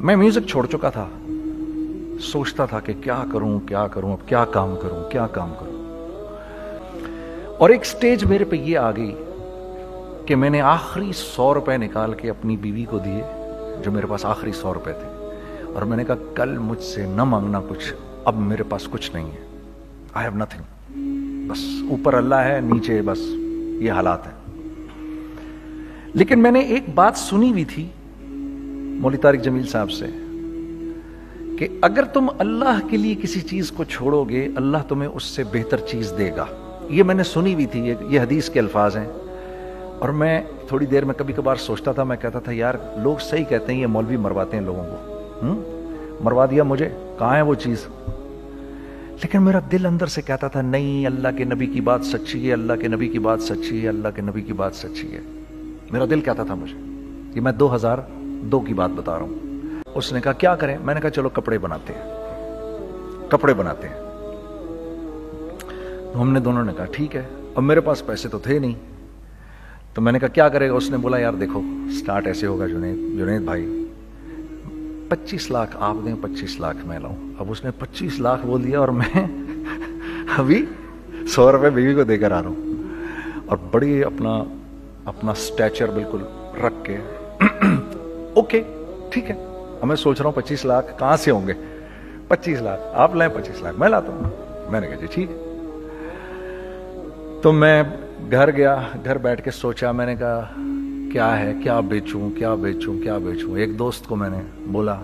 میں میوزک چھوڑ چکا تھا, سوچتا تھا کہ کیا کروں, اب کیا کام کروں. اور ایک سٹیج میرے پہ یہ آ گئی کہ میں نے آخری 100 روپے نکال کے اپنی بیوی کو دیے, جو میرے پاس آخری 100 روپے تھے, اور میں نے کہا کل مجھ سے نہ مانگنا کچھ, اب میرے پاس کچھ نہیں ہے, آئی ہیو نتھنگ, بس اوپر اللہ ہے, نیچے بس یہ حالات ہیں. لیکن میں نے ایک بات سنی ہوئی تھی مولوی طارق جمیل صاحب سے کہ اگر تم اللہ کے لیے کسی چیز کو چھوڑو گے, اللہ تمہیں اس سے بہتر چیز دے گا. یہ میں نے سنی ہوئی تھی, یہ حدیث کے الفاظ ہیں. اور میں تھوڑی دیر میں کبھی کبھار سوچتا تھا, میں کہتا تھا یار لوگ صحیح کہتے ہیں, یہ مولوی مرواتے ہیں لوگوں کو, مروا دیا مجھے, کہاں ہے وہ چیز. لیکن میرا دل اندر سے کہتا تھا نہیں, اللہ کے نبی کی بات سچی ہے, اللہ کے نبی کی بات سچی ہے, اللہ کے نبی کی بات سچی ہے. میرا دل کہتا تھا مجھے. یہ میں 2002 کی بات بتا رہا ہوں. اس نے کہا کیا کریں, میں نے کہا چلو کپڑے بناتے ہیں. ہم نے دونوں نے کہا ٹھیک ہے. اب میرے پاس پیسے تو تھے نہیں, تو میں نے کہا کیا کرے گا. اس نے بولا یار دیکھو سٹارٹ ایسے ہوگا جنید بھائی, 25 لاکھ آپ دیں, 25 لاکھ میں لاؤں. اب اس نے 25 لاکھ بول دیا, اور میں ابھی 100 روپے بیوی کو دے کر آ رہا ہوں, اور بڑی اپنا سٹیچر بالکل رکھ کے اوکے ٹھیک ہے. اب میں سوچ رہا ہوں 25 لاکھ کہاں سے ہوں گے, 25 لاکھ آپ لائیں, 25 لاکھ میں لاتا ہوں. میں نے کہا جی ٹھیک ہے. تو میں گھر گیا, گھر بیٹھ کے سوچا, میں نے کہا کیا ہے, کیا بیچوں. ایک دوست کو میں نے بولا,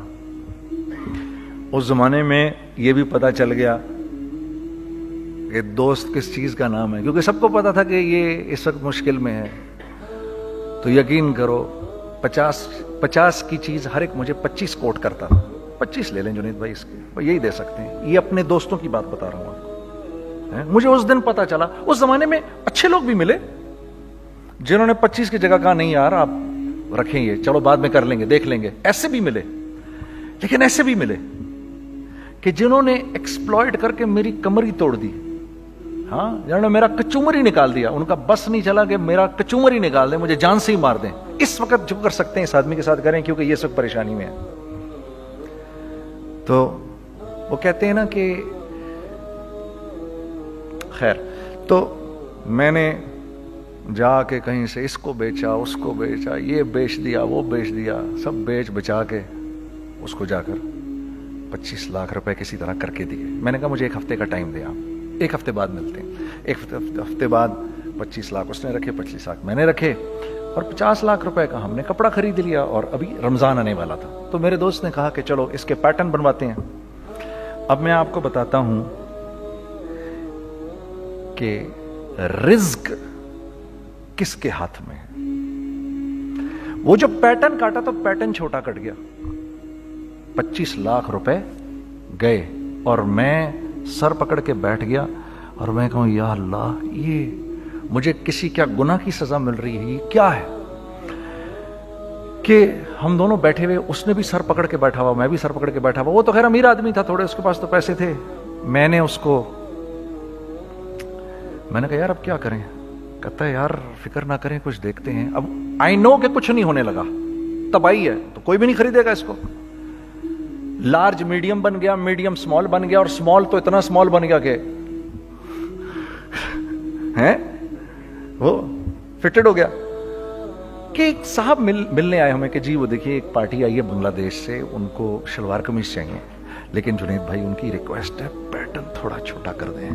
اس زمانے میں یہ بھی پتا چل گیا کہ دوست کس چیز کا نام ہے, کیونکہ سب کو پتا تھا کہ یہ اس وقت مشکل میں ہے. تو یقین کرو 50 کی چیز ہر ایک مجھے 25 کوٹ کرتا تھا. 25 لے لیں جنید بھائی, اس کے یہی دے سکتے ہیں. یہ اپنے دوستوں کی بات بتا رہا ہوں آپ کو. مجھے اس دن پتا چلا, اس زمانے میں اچھے لوگ بھی ملے جنہوں نے 25 کی جگہ کہا نہیں یار آپ رکھیں, یہ چلو بعد میں کر لیں گے, دیکھ لیں گے. ایسے بھی ملے, لیکن ایسے بھی ملے کہ جنہوں نے ایکسپلائٹ کر کے میری کمر ہی توڑ دی. ہاں, جنہوں نے میرا کچومر ہی نکال دیا. ان کا بس نہیں چلا کہ میرا کچومر ہی نکال دیں, مجھے جان سے ہی مار دیں. اس وقت جو کر سکتے ہیں اس آدمی کے ساتھ کریں, کیونکہ یہ سب پریشانی میں ہے. تو وہ کہتے ہیں نا کہ خیر, تو میں نے جا کے کہیں سے اس کو بیچا, اس کو بیچا, یہ بیچ دیا, وہ بیچ دیا, سب بیچ بچا کے اس کو جا کر 25 لاکھ روپے کسی طرح کر کے دیے. میں نے کہا مجھے 1 ہفتے کا ٹائم دے, آپ 1 ہفتے بعد ملتے ہیں. 1 ہفتے بعد 25 لاکھ اس نے رکھے, 25 لاکھ میں نے رکھے, اور 50 لاکھ روپے کا ہم نے کپڑا خرید لیا. اور ابھی رمضان آنے والا تھا, تو میرے دوست نے کہا کہ چلو اس کے پیٹرن بنواتے ہیں. اب میں آپ کو بتاتا ہوں کہ رزق کس کے ہاتھ میں ہے. وہ جو پیٹرن کاٹا تو پیٹرن چھوٹا کٹ گیا, 25 لاکھ روپے گئے, اور میں سر پکڑ کے بیٹھ گیا, اور میں کہوں یا اللہ یہ مجھے کسی کیا گناہ کی سزا مل رہی ہے, یہ کیا ہے. کہ ہم دونوں بیٹھے ہوئے, اس نے بھی سر پکڑ کے بیٹھا ہوا, میں بھی سر پکڑ کے بیٹھا ہوا. وہ تو خیر امیر آدمی تھا تھوڑے, اس کے پاس تو پیسے تھے. میں نے اس کو, میں نے کہا یار اب کیا کریں. کہتا ہے یار فکر نہ کریں, کچھ دیکھتے ہیں. اب آئی نو کہ کچھ نہیں ہونے لگا, تباہی ہے, تو کوئی بھی نہیں خریدے گا اس کو. لارج میڈیم بن گیا, میڈیم اسمال بن گیا, اور اسمال تو اتنا اسمال بن گیا کہ وہ فٹڈ ہو گیا. کہ ایک صاحب ملنے آئے ہمیں کہ جی وہ دیکھیے ایک پارٹی آئی ہے بنگلہ دیش سے, ان کو شلوار قمیص چاہیے, لیکن جنید بھائی ان کی ریکویسٹ ہے پیٹرن تھوڑا چھوٹا کر دیں.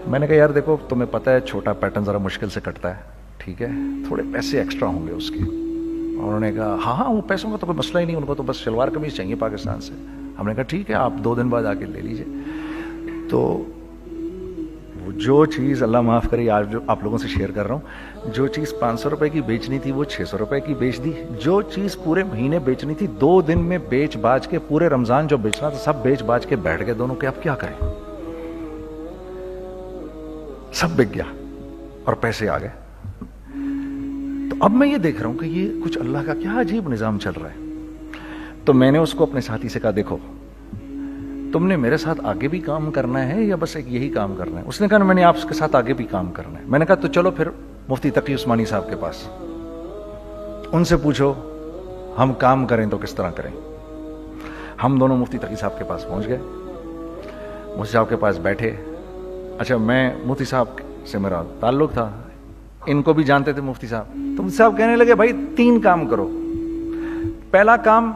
میں نے کہا یار دیکھو تمہیں پتہ ہے چھوٹا پیٹرن ذرا مشکل سے کٹتا ہے, ٹھیک ہے تھوڑے پیسے ایکسٹرا ہوں گے اس کے. انہوں نے کہا ہاں وہ پیسوں کا تو کوئی مسئلہ ہی نہیں, ان کو تو بس شلوار قمیص چاہیے پاکستان سے. ہم نے کہا ٹھیک ہے آپ 2 دن بعد آ کے لے لیجئے. تو جو چیز اللہ معاف کرے, آج جو آپ لوگوں سے شیئر کر رہا ہوں, جو چیز 500 روپے کی بیچنی تھی وہ 600 روپے کی بیچ دی. جو چیز پورے مہینے بیچنی تھی 2 دن میں بیچ باج کے, پورے رمضان جو بیچنا تھا سب بیچ باج کے بیٹھ گئے دونوں. کہ اب کیا کریں, سب بک گیا اور پیسے آ گئے. تو اب میں یہ دیکھ رہا ہوں کہ یہ کچھ اللہ کا کیا عجیب نظام چل رہا ہے. تو میں نے اس کو اپنے ساتھی سے کہا دیکھو تم نے میرے ساتھ آگے بھی کام کرنا ہے یا بس ایک یہی کام کرنا ہے. اس نے کہا میں نے آپ کے ساتھ آگے بھی کام کرنا ہے. میں نے کہا تو چلو پھر مفتی تقی عثمانی صاحب کے پاس, ان سے پوچھو ہم کام کریں تو کس طرح کریں. ہم دونوں مفتی تقی صاحب کے پاس پہنچ گئے. مفتی صاحب کے پاس بیٹھے. اچھا میں مفتی صاحب سے میرا تعلق تھا, ان کو بھی جانتے تھے مفتی صاحب. تو مفتی صاحب کہنے لگے بھائی 3 کام کرو. پہلا کام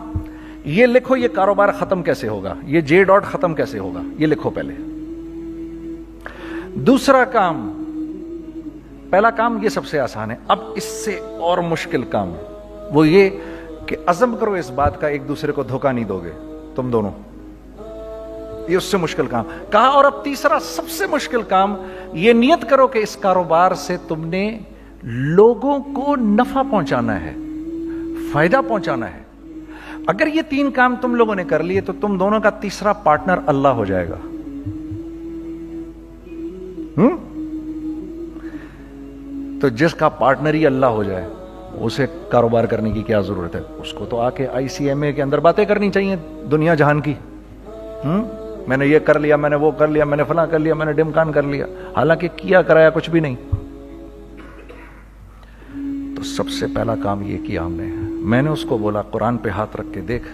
یہ لکھو یہ کاروبار ختم کیسے ہوگا, یہ J. ختم کیسے ہوگا, یہ لکھو پہلے. دوسرا کام, پہلا کام یہ سب سے آسان ہے, اب اس سے اور مشکل کام وہ یہ کہ عزم کرو اس بات کا ایک دوسرے کو دھوکہ نہیں دو گے تم دونوں, یہ اس سے مشکل کام کہا. اور اب تیسرا سب سے مشکل کام, یہ نیت کرو کہ اس کاروبار سے تم نے لوگوں کو نفع پہنچانا ہے, فائدہ پہنچانا ہے. اگر یہ 3 کام تم لوگوں نے کر لیے تو تم دونوں کا تیسرا پارٹنر اللہ ہو جائے گا. تو جس کا پارٹنر ہی اللہ ہو جائے اسے کاروبار کرنے کی کیا ضرورت ہے؟ اس کو تو آ کے ICMA کے اندر باتیں کرنی چاہیے دنیا جہان کی. میں نے یہ کر لیا, میں نے وہ کر لیا, میں نے فلاں کر لیا, میں نے ڈمکان کر لیا, حالانکہ کیا کرایا کچھ بھی نہیں. تو سب سے پہلا کام یہ کیا ہم نے. میں نے اس کو بولا قرآن پہ ہاتھ رکھ کے دیکھ,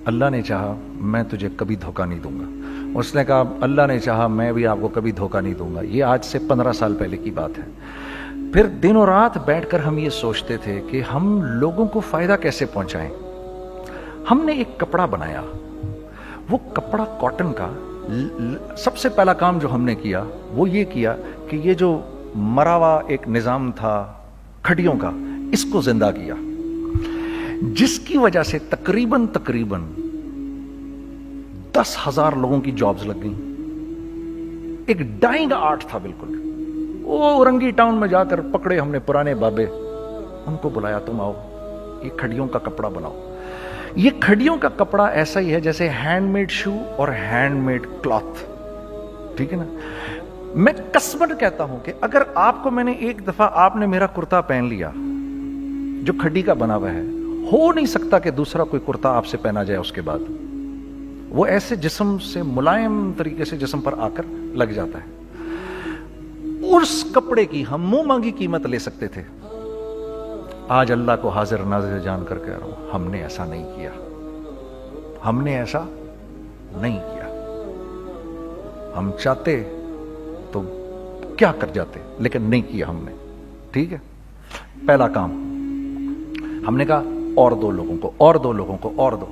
اللہ نے چاہا میں تجھے کبھی دھوکہ نہیں دوں گا. اس نے کہا اللہ نے چاہا میں بھی آپ کو کبھی دھوکہ نہیں دوں گا. یہ آج سے 15 سال پہلے کی بات ہے. پھر دن و رات بیٹھ کر ہم یہ سوچتے تھے کہ ہم لوگوں کو فائدہ کیسے پہنچائیں. ہم نے ایک کپڑا بنایا, وہ کپڑا کاٹن کا. سب سے پہلا کام جو ہم نے کیا وہ یہ کیا کہ یہ جو مرا ہوا ایک نظام تھا کھڑیوں کا, اس کو زندہ کیا, جس کی وجہ سے تقریباً 10,000 لوگوں کی جابز لگ گئیں. ایک ڈائنگ آرٹ تھا بالکل. وہ اورنگی ٹاؤن میں جا کر پکڑے ہم نے پرانے بابے, ان کو بلایا تم آؤ یہ کھڑیوں کا کپڑا بناؤ. یہ کھڑیوں کا کپڑا ایسا ہی ہے جیسے ہینڈ میڈ شو اور ہینڈ میڈ کلاتھ, ٹھیک ہے نا. میں قسمن کہتا ہوں کہ اگر آپ کو میں نے ایک دفعہ آپ نے میرا کرتا پہن لیا جو کھڑی کا بنا ہوا ہے, ہو نہیں سکتا کہ دوسرا کوئی کرتا آپ سے پہنا جائے اس کے بعد. وہ ایسے جسم سے ملائم طریقے سے جسم پر آ کر لگ جاتا ہے. اس کپڑے کی ہم منہ مانگی قیمت لے سکتے تھے. آج اللہ کو حاضر ناظر جان کر کہہ رہا ہوں, ہم نے ایسا نہیں کیا. ہم نے ایسا نہیں کیا. ہم چاہتے تو کیا کر جاتے, لیکن نہیں کیا ہم نے. ٹھیک ہے, پہلا کام ہم نے کہا اور 2 لوگوں کو, اور 2 لوگوں کو, اور 2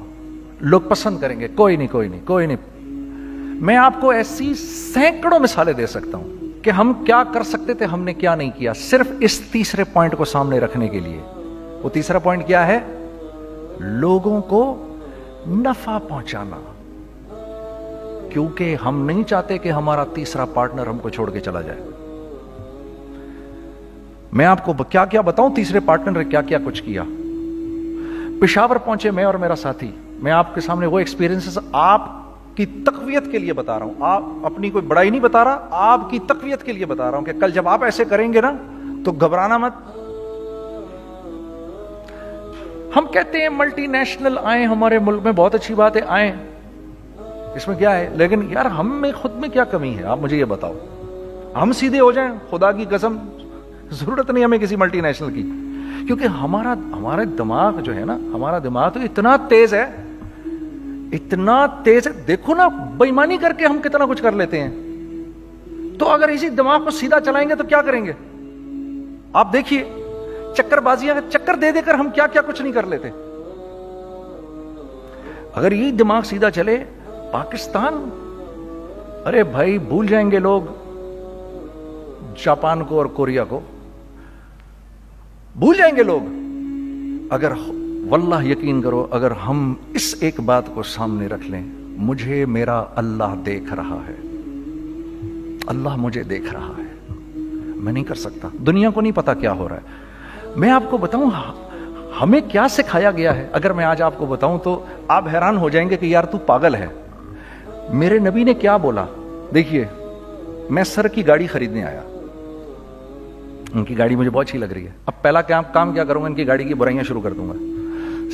لوگ پسند کریں گے. کوئی نہیں کوئی نہیں کوئی نہیں. میں آپ کو ایسی سینکڑوں مثالیں دے سکتا ہوں کہ ہم کیا کر سکتے تھے, ہم نے کیا نہیں کیا, صرف اس تیسرے پوائنٹ کو سامنے رکھنے کے لیے. وہ تیسرا پوائنٹ کیا ہے؟ لوگوں کو نفع پہنچانا. کیونکہ ہم نہیں چاہتے کہ ہمارا تیسرا پارٹنر ہم کو چھوڑ کے چلا جائے. میں آپ کو کیا کیا بتاؤں, تیسرے پارٹنر نے کیا کیا کچھ کیا. پشاور پہنچے میں اور میرا ساتھی. میں آپ کے سامنے وہ ایکسپیرینسز آپ کی تقویت کے لیے بتا رہا ہوں, آپ اپنی کوئی بڑائی نہیں بتا رہا, آپ کی تقویت کے لیے بتا رہا ہوں کہ کل جب آپ ایسے کریں گے نا تو گھبرانا مت. ہم کہتے ہیں ملٹی نیشنل آئیں ہمارے ملک میں, بہت اچھی بات ہے آئیں, اس میں کیا ہے, لیکن یار ہم میں خود میں کیا کمی ہے آپ مجھے یہ بتاؤ. ہم سیدھے ہو جائیں, خدا کی قسم ضرورت نہیں ہمیں کسی ملٹی نیشنل کی. کیونکہ ہمارا دماغ جو ہے نا, ہمارا دماغ تو اتنا تیز ہے, اتنا تیز ہے. دیکھو نا بے ایمانی کر کے ہم کتنا کچھ کر لیتے ہیں. تو اگر اسی دماغ کو سیدھا چلائیں گے تو کیا کریں گے آپ دیکھیے. چکر بازیاں چکر دے دے کر ہم کیا کیا کچھ نہیں کر لیتے. اگر یہی دماغ سیدھا چلے, پاکستان, ارے بھائی بھول جائیں گے لوگ جاپان کو اور کوریا کو, بھول جائیں گے لوگ. اگر واللہ یقین کرو, اگر ہم اس ایک بات کو سامنے رکھ لیں, مجھے میرا اللہ دیکھ رہا ہے, اللہ مجھے دیکھ رہا ہے, میں نہیں کر سکتا. دنیا کو نہیں پتا کیا ہو رہا ہے. میں آپ کو بتاؤں ہمیں کیا سکھایا گیا ہے, اگر میں آج آپ کو بتاؤں تو آپ حیران ہو جائیں گے کہ یار تو پاگل ہے. میرے نبی نے کیا بولا, دیکھیے میں سر کی گاڑی خریدنے آیا, ان کی گاڑی مجھے بہت اچھی لگ رہی ہے. اب پہلا کام کیا کروں گا, ان کی گاڑی کی برائیاں شروع کر دوں گا.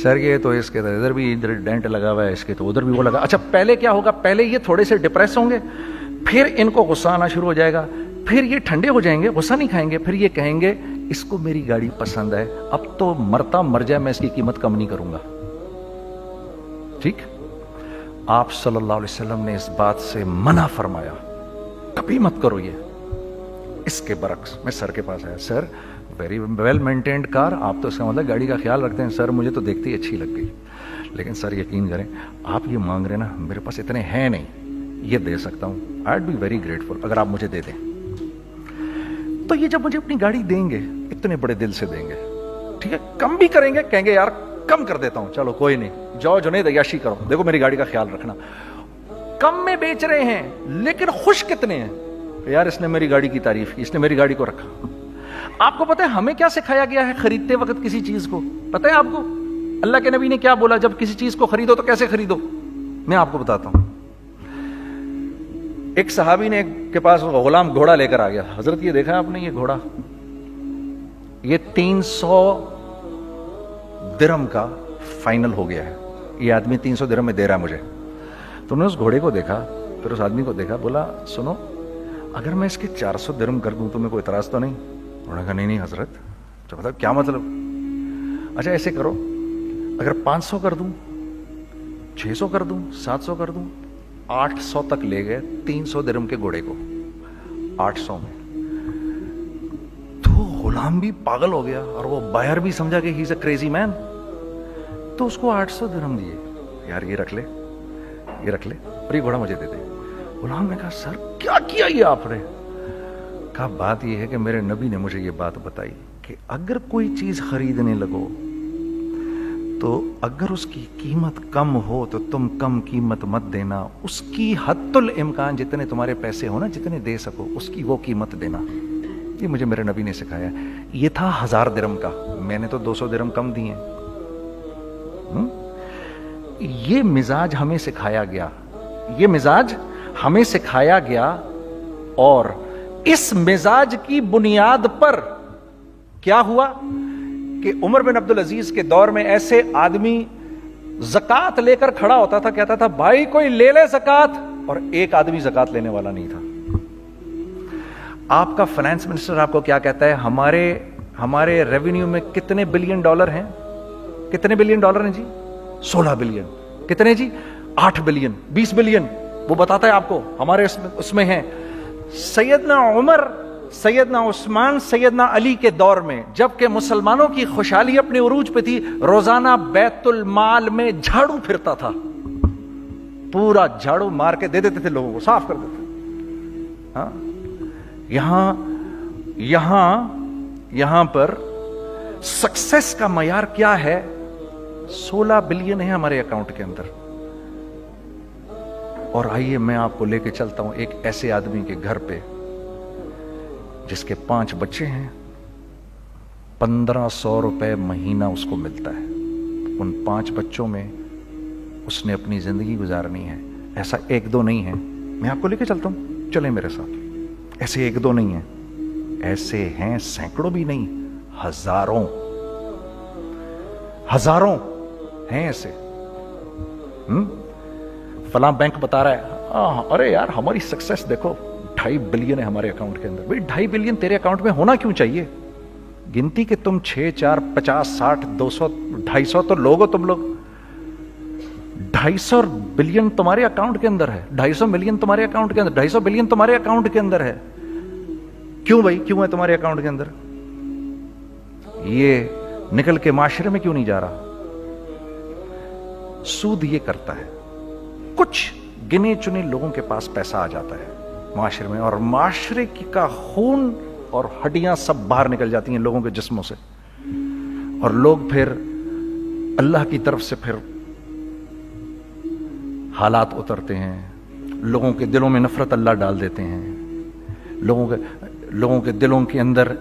سر یہ تو اس کے تو ادھر بھی ڈینٹ لگا ہوا ہے, اس کے تو ادھر بھی وہ لگا. اچھا پہلے کیا ہوگا, پہلے یہ تھوڑے سے ڈپریس ہوں گے, پھر ان کو غصہ آنا شروع ہو جائے گا, پھر یہ ٹھنڈے ہو جائیں گے, غصہ نہیں کھائیں گے, پھر یہ کہیں گے اس کو میری گاڑی پسند ہے, اب تو مرتا مر جائے میں اس کی قیمت کم نہیں کروں گا. ٹھیک. آپ صلی اللہ علیہ وسلم نے اس بات سے منع فرمایا, کبھی مت کرو یہ. اس کے برعکس میں سر کے پاس آیا, سر ویری ویل مینٹینڈ کار, آپ تو اس کا مطلب گاڑی کا خیال رکھتے ہیں. سر مجھے تو دیکھتے ہی اچھی لگ گئی, لیکن سر یقین کریں آپ یہ مانگ رہے نا, میرے پاس اتنے ہیں نہیں, یہ دے سکتا ہوں. I would be very grateful اگر آپ مجھے دے دیں. تو یہ جب مجھے اپنی گاڑی دیں گے اتنے بڑے دل سے دیں گے, ٹھیک ہے, کم بھی کریں گے, کہیں گے یار کم کر دیتا ہوں, چلو کوئی نہیں, جاؤ جنید عیاشی کرو, دیکھو میری گاڑی کا خیال رکھنا. کم میں بیچ رہے ہیں لیکن خوش کتنے ہیں, یار اس نے میری گاڑی کی تعریف کی, اس نے میری گاڑی کو رکھا. آپ کو پتہ ہے ہمیں کیا سکھایا گیا ہے خریدتے وقت کسی چیز کو؟ پتہ ہے آپ کو اللہ کے نبی نے کیا بولا, جب کسی چیز کو خریدو تو کیسے خریدو؟ میں آپ کو بتاتا ہوں. ایک صحابی نے کے پاس غلام گھوڑا لے کر آ گیا. حضرت یہ دیکھا آپ نے, یہ گھوڑا یہ 300 درہم کا فائنل ہو گیا ہے, یہ آدمی 300 درہم میں دے رہا ہے مجھے. تو نے اس گھوڑے کو دیکھا, پھر اس آدمی کو دیکھا, بولا سنو اگر میں اس کے 400 درہم کر دوں تمہیں کوئی اعتراض تو نہیں؟ انہوں نے کہا نہیں حضرت. تو مطلب کیا مطلب؟ اچھا ایسے کرو, اگر 500 کر دوں, 600 کر دوں, 700 کر دوں, 800 تک لے گئے 300 درہم کے گھوڑے کو 800 میں. تو غلام بھی پاگل ہو گیا اور وہ بائر بھی سمجھا کہ ہی از اے کریزی مین, تو اس کو 800 درہم دیے. یار یہ رکھ لے, یہ رکھ لے, اور یہ گھوڑا مجھے دے دے. غلام نے کہا سر کیا کیا یہ آپ نے؟ کہا بات یہ ہے کہ میرے نبی نے مجھے یہ بات بتائی کہ اگر کوئی چیز خریدنے لگو تو اگر اس کی قیمت کم ہو تو تم کم قیمت مت دینا, اس کی حد الامکان جتنے تمہارے پیسے ہو نا, جتنے دے سکو اس کی وہ قیمت دینا. یہ مجھے میرے نبی نے سکھایا. یہ تھا 1000 درہم کا, میں نے تو 200 درہم کم دیے. یہ مزاج ہمیں سکھایا گیا, یہ مزاج ہمیں سکھایا گیا, اور اس مزاج کی بنیاد پر کیا ہوا کہ عمر بن عبدالعزیز کے دور میں ایسے آدمی زکات لے کر کھڑا ہوتا تھا, کہتا تھا بھائی کوئی لے لے زکات, اور ایک آدمی زکات لینے والا نہیں تھا. آپ کا فائنانس منسٹر آپ کو کیا کہتا ہے, ہمارے ریونیو میں کتنے بلین ڈالر ہیں؟ کتنے بلین ڈالر ہیں جی؟ 16 بلین. کتنے جی؟ 8 بلین, 20 بلین, وہ بتاتا ہے آپ کو ہمارے اس میں ہیں. سیدنا عمر, سیدنا عثمان, سیدنا علی کے دور میں جبکہ مسلمانوں کی خوشحالی اپنے عروج پہ تھی, روزانہ بیت المال میں جھاڑو پھرتا تھا, پورا جھاڑو مار کے دے دیتے تھے لوگوں کو, صاف کر دیتے. ہاں یہاں پر سکسیس کا معیار کیا ہے؟ 16 بلین ہے ہمارے اکاؤنٹ کے اندر. اور آئیے میں آپ کو لے کے چلتا ہوں ایک ایسے آدمی کے گھر پہ جس کے 5 بچے ہیں, 1500 روپے مہینہ اس کو ملتا ہے. ان 5 بچوں میں اس نے اپنی زندگی گزارنی ہے. ایسا 1-2 نہیں ہے, میں آپ کو لے کے چلتا ہوں, چلیں میرے ساتھ. ایسے 1-2 نہیں ہیں, ایسے ہیں سینکڑوں بھی نہیں, ہزاروں ہیں ایسے. فلاں بینک بتا رہا ہے ارے یار ہماری سکسیس دیکھو 2.5 بلین ہے ہمارے اکاؤنٹ کے اندر. بھائی 2.5 بلین تیرے اکاؤنٹ میں ہونا کیوں چاہیے؟ گنتی کہ تم 6, 4, 50, 60, 200, 250 تو لوگ ہو تم لوگ. 250 بلین تمہارے اکاؤنٹ کے اندر ہے, 250 ملین تمہارے اکاؤنٹ کے اندر, 250 بلین تمہارے اکاؤنٹ کے اندر ہے. کیوں بھائی, کیوں ہے تمہارے اکاؤنٹ کے اندر؟ یہ نکل کے معاشرے میں کیوں نہیں جا رہا؟ سود یہ کرتا ہے, کچھ گنے چنے لوگوں کے پاس پیسہ آ جاتا ہے معاشرے میں, اور معاشرے کا خون اور ہڈیاں سب باہر نکل جاتی ہیں لوگوں کے جسموں سے, اور لوگ پھر اللہ کی طرف سے پھر حالات اترتے ہیں, لوگوں کے دلوں میں نفرت اللہ ڈال دیتے ہیں, لوگوں کے دلوں کے اندر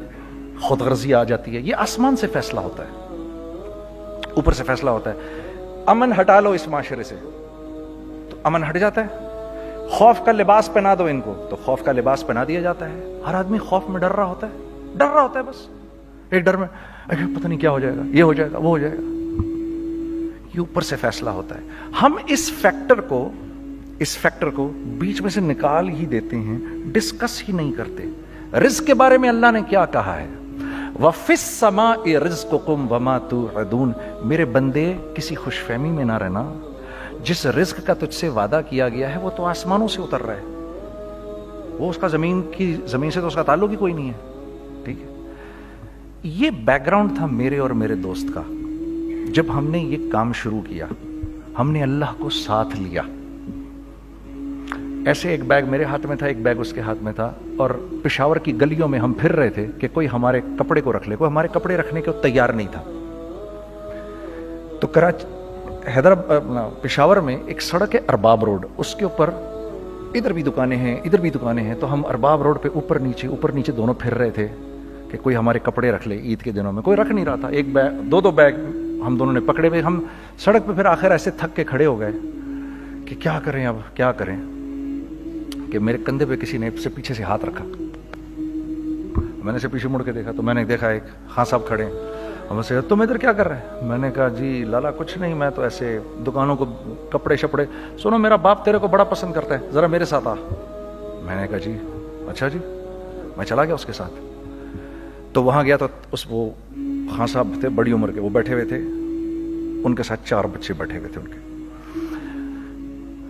خود غرضی آ جاتی ہے. یہ آسمان سے فیصلہ ہوتا ہے, اوپر سے فیصلہ ہوتا ہے. امن ہٹا لو اس معاشرے سے تو امن ہٹ جاتا ہے. خوف کا لباس پہنا دو ان کو تو خوف کا لباس پہنا دیا جاتا ہے. ہر آدمی خوف میں ڈر رہا ہوتا ہے, بس ایک ڈر میں پتہ نہیں کیا ہو جائے گا, یہ ہو جائے گا, وہ ہو جائے گا. یہ اوپر سے فیصلہ ہوتا ہے. ہم اس فیکٹر کو بیچ میں سے نکال ہی دیتے ہیں, ڈسکس ہی نہیں کرتے. رزق کے بارے میں اللہ نے کیا کہا ہے؟ وَفِي السَّمَاءِ رِزْقُكُمْ وَمَا تُوعَدُونَ. میرے بندے کسی خوش فہمی میں نہ رہنا, جس رزق کا تجھ سے وعدہ کیا گیا ہے وہ تو آسمانوں سے اتر رہا ہے, وہ اس کا زمین سے تو اس کا تعلق ہی کوئی نہیں ہے. ٹھیک ہے, یہ بیک گراؤنڈ تھا میرے اور میرے دوست کا. جب ہم نے یہ کام شروع کیا, ہم نے اللہ کو ساتھ لیا. ایسے ایک بیگ میرے ہاتھ میں تھا, ایک بیگ اس کے ہاتھ میں تھا, اور پشاور کی گلیوں میں ہم پھر رہے تھے کہ کوئی ہمارے کپڑے کو رکھ لے. کوئی ہمارے کپڑے رکھنے کو تیار نہیں تھا. تو پشاور میں ایک سڑک ہے ارباب روڈ, اس کے اوپر ادھر بھی دکانیں ہیں ادھر بھی دکانیں ہیں. تو ہم ارباب روڈ پہ اوپر نیچے دونوں پھر رہے تھے کہ کوئی ہمارے کپڑے رکھ لے. عید کے دنوں میں کوئی رکھ نہیں رہا تھا. ایک بیگ, دو بیگ ہم دونوں نے پکڑے ہوئے. ہم سڑک پہ پھر آخر ایسے تھک کے کھڑے ہو گئے کہ کیا کریں, اب کیا کریں, کہ میرے کندھے پہ کسی نے سے پیچھے سے ہاتھ رکھا. میں نے سے پیچھے مڑ کے دیکھا تو میں نے دیکھا ایک خان صاحب کھڑے ہیں. ہم سے تم ادھر کیا کر رہے ہیں؟ میں نے کہا جی لالا کچھ نہیں, میں تو ایسے دکانوں کو کپڑے شپڑے. سنو میرا باپ تیرے کو بڑا پسند کرتا ہے, ذرا میرے ساتھ آ. میں نے کہا جی اچھا جی. میں چلا گیا اس کے ساتھ. تو وہاں گیا تو وہ خان صاحب تھے بڑی عمر کے, وہ بیٹھے ہوئے تھے, ان کے ساتھ 4 بچے بیٹھے ہوئے تھے ان کے.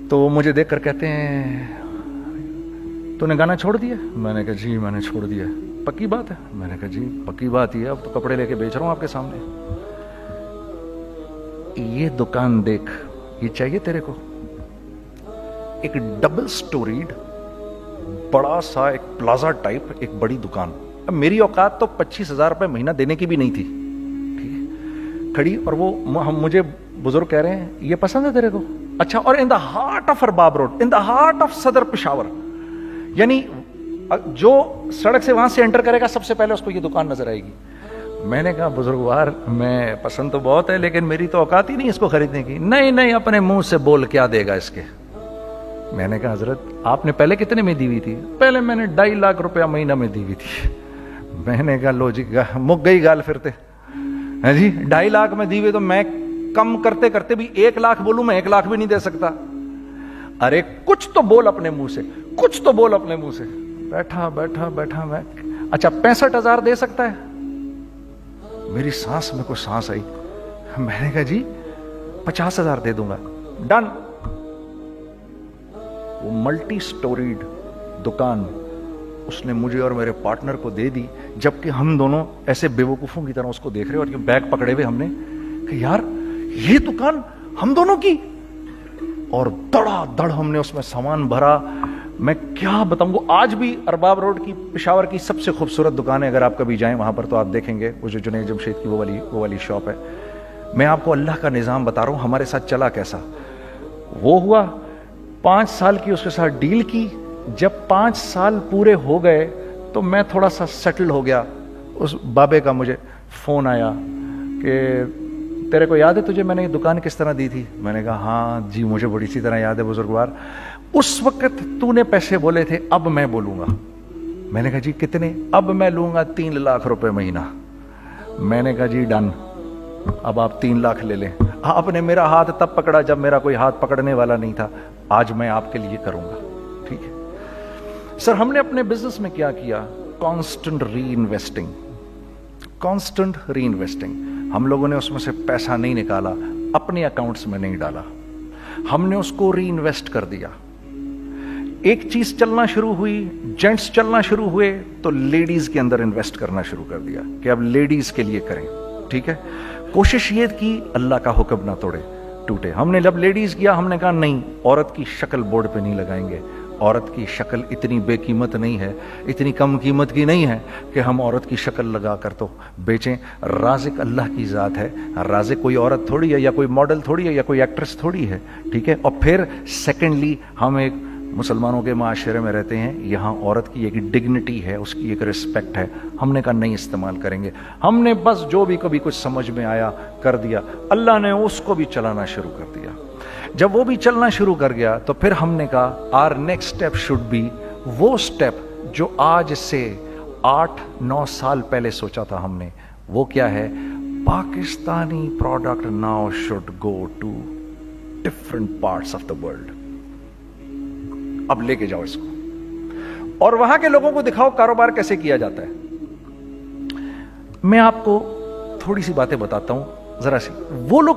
تو وہ مجھے دیکھ کر کہتے ہیں تو نے گانا چھوڑ دیا؟ میں نے کہا جی میں نے چھوڑ دیا. پکی بات ہے؟ میں نے کہا جی پکی بات ہی ہے, اب تو کپڑے لے کے بیچ رہا ہوں آپ کے سامنے. یہ دکان دیکھ, یہ چاہیے تیرے کو؟ ایک ڈبل سٹوریڈ بڑا سا ایک پلازا ٹائپ ایک بڑی دکان. اب میری اوقات تو 25,000 روپے مہینہ دینے کی بھی نہیں تھی. کھڑی, اور وہ مجھے بزرگ کہہ رہے ہیں یہ پسند ہے تیرے کو؟ اچھا, اور in the heart of Arbab road, in the heart of Saddar Peshawar, یعنی جو سڑک سے وہاں سے انٹر کرے گا سب سے پہلے اس کو یہ دکان نظر آئے گی. میں نے کہا بزرگوار میں پسند تو بہت ہے لیکن میری تو اوقات ہی نہیں اس کو خریدنے کی. نہیں اپنے منہ سے بول کیا دے گا اس کے. میں نے کہا حضرت آپ نے پہلے کتنے میں دی ہوئی تھی؟ پہلے میں نے 2.5 لاکھ روپیہ مہینہ میں دی ہوئی تھی. میں نے کہا لو جی مک گئی گال پھرتے جی. 2.5 لاکھ میں دی ہوئی تو میں کم کرتے کرتے بھی 1 لاکھ بولوں, میں 1 لاکھ بھی نہیں دے سکتا. ارے کچھ تو بول اپنے منہ سے, کچھ تو بول اپنے منہ سے. بیٹھا میں, اچھا 65,000 دے سکتا ہے؟ میری سانس میں کوئی سانس آئی. میں نے کہا جی 50,000 دے دوں گا. ڈن. وہ ملٹی سٹوریڈ دکان اس نے مجھے اور میرے پارٹنر کو دے دی, جبکہ ہم دونوں ایسے بیوقوفوں کی طرح اس کو دیکھ رہے, اور یہ بیگ پکڑے ہوئے ہم نے کہ یار یہ دکان ہم دونوں کی. اور دڑا دڑ ہم نے اس میں سامان بھرا. میں کیا بتاؤں, وہ آج بھی ارباب روڈ کی پشاور کی سب سے خوبصورت دکان ہے. اگر آپ کبھی جائیں وہاں پر تو آپ دیکھیں گے وہ جو جنید جمشید کی وہ والی شاپ ہے. میں آپ کو اللہ کا نظام بتا رہا ہوں ہمارے ساتھ چلا کیسا. وہ ہوا 5 سال کی اس کے ساتھ ڈیل کی. جب 5 سال پورے ہو گئے تو میں تھوڑا سا سیٹل ہو گیا. اس بابے کا مجھے فون آیا کہ تیرے کو یاد ہے تجھے میں نے یہ دکان کس طرح دی تھی؟ میں نے کہا ہاں جی مجھے بڑی سی طرح یاد ہے بزرگوار. اس وقت تو نے پیسے بولے تھے, اب میں بولوں گا. میں نے کہا جی کتنے؟ اب میں لوں گا 3 لاکھ روپے مہینہ. میں نے کہا جی ڈن, اب آپ 3 لاکھ لے لیں. آپ نے میرا ہاتھ تب پکڑا جب میرا کوئی ہاتھ پکڑنے والا نہیں تھا. آج میں آپ کے لیے کروں گا. ٹھیک ہے سر. ہم نے اپنے بزنس میں کیا کیا؟ کانسٹنٹ ری انویسٹنگ. ہم لوگوں نے اس میں سے پیسہ نہیں نکالا, اپنے اکاؤنٹس میں نہیں ڈالا, ہم نے اس کو ری انویسٹ کر دیا. ایک چیز چلنا شروع ہوئی, جینٹس چلنا شروع ہوئے تو لیڈیز کے اندر انویسٹ کرنا شروع کر دیا کہ اب لیڈیز کے لیے کریں. ٹھیک ہے, کوشش یہ کی اللہ کا حکم نہ ٹوٹے. ہم نے جب لیڈیز کیا ہم نے کہا نہیں, عورت کی شکل بورڈ پہ نہیں لگائیں گے. عورت کی شکل اتنی بے قیمت نہیں ہے, اتنی کم قیمت کی نہیں ہے کہ ہم عورت کی شکل لگا کر تو بیچیں. رازق اللہ کی ذات ہے, رازق کوئی عورت تھوڑی ہے, یا کوئی ماڈل تھوڑی ہے, یا کوئی ایکٹریس تھوڑی ہے. ٹھیک ہے. اور پھر سیکنڈلی ہم ایک مسلمانوں کے معاشرے میں رہتے ہیں, یہاں عورت کی ایک ڈگنیٹی ہے, اس کی ایک رسپیکٹ ہے. ہم نے کہا نہیں استعمال کریں گے. ہم نے بس جو بھی کبھی کچھ سمجھ میں آیا کر دیا. اللہ نے اس کو بھی چلانا شروع کر دیا. جب وہ بھی چلنا شروع کر گیا تو پھر ہم نے کہا our next step should be وہ اسٹیپ جو آج سے 8-9 سال پہلے سوچا تھا ہم نے. وہ کیا ہے؟ Pakistani product now should go to different parts of the world. اب لے کے جاؤ اس کو اور وہاں کے لوگوں کو دکھاؤ کاروبار کیسے کیا جاتا ہے. میں آپ کو تھوڑی سی باتیں بتاتا ہوں ذرا سی. وہ لوگ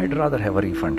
I'd rather have a refund।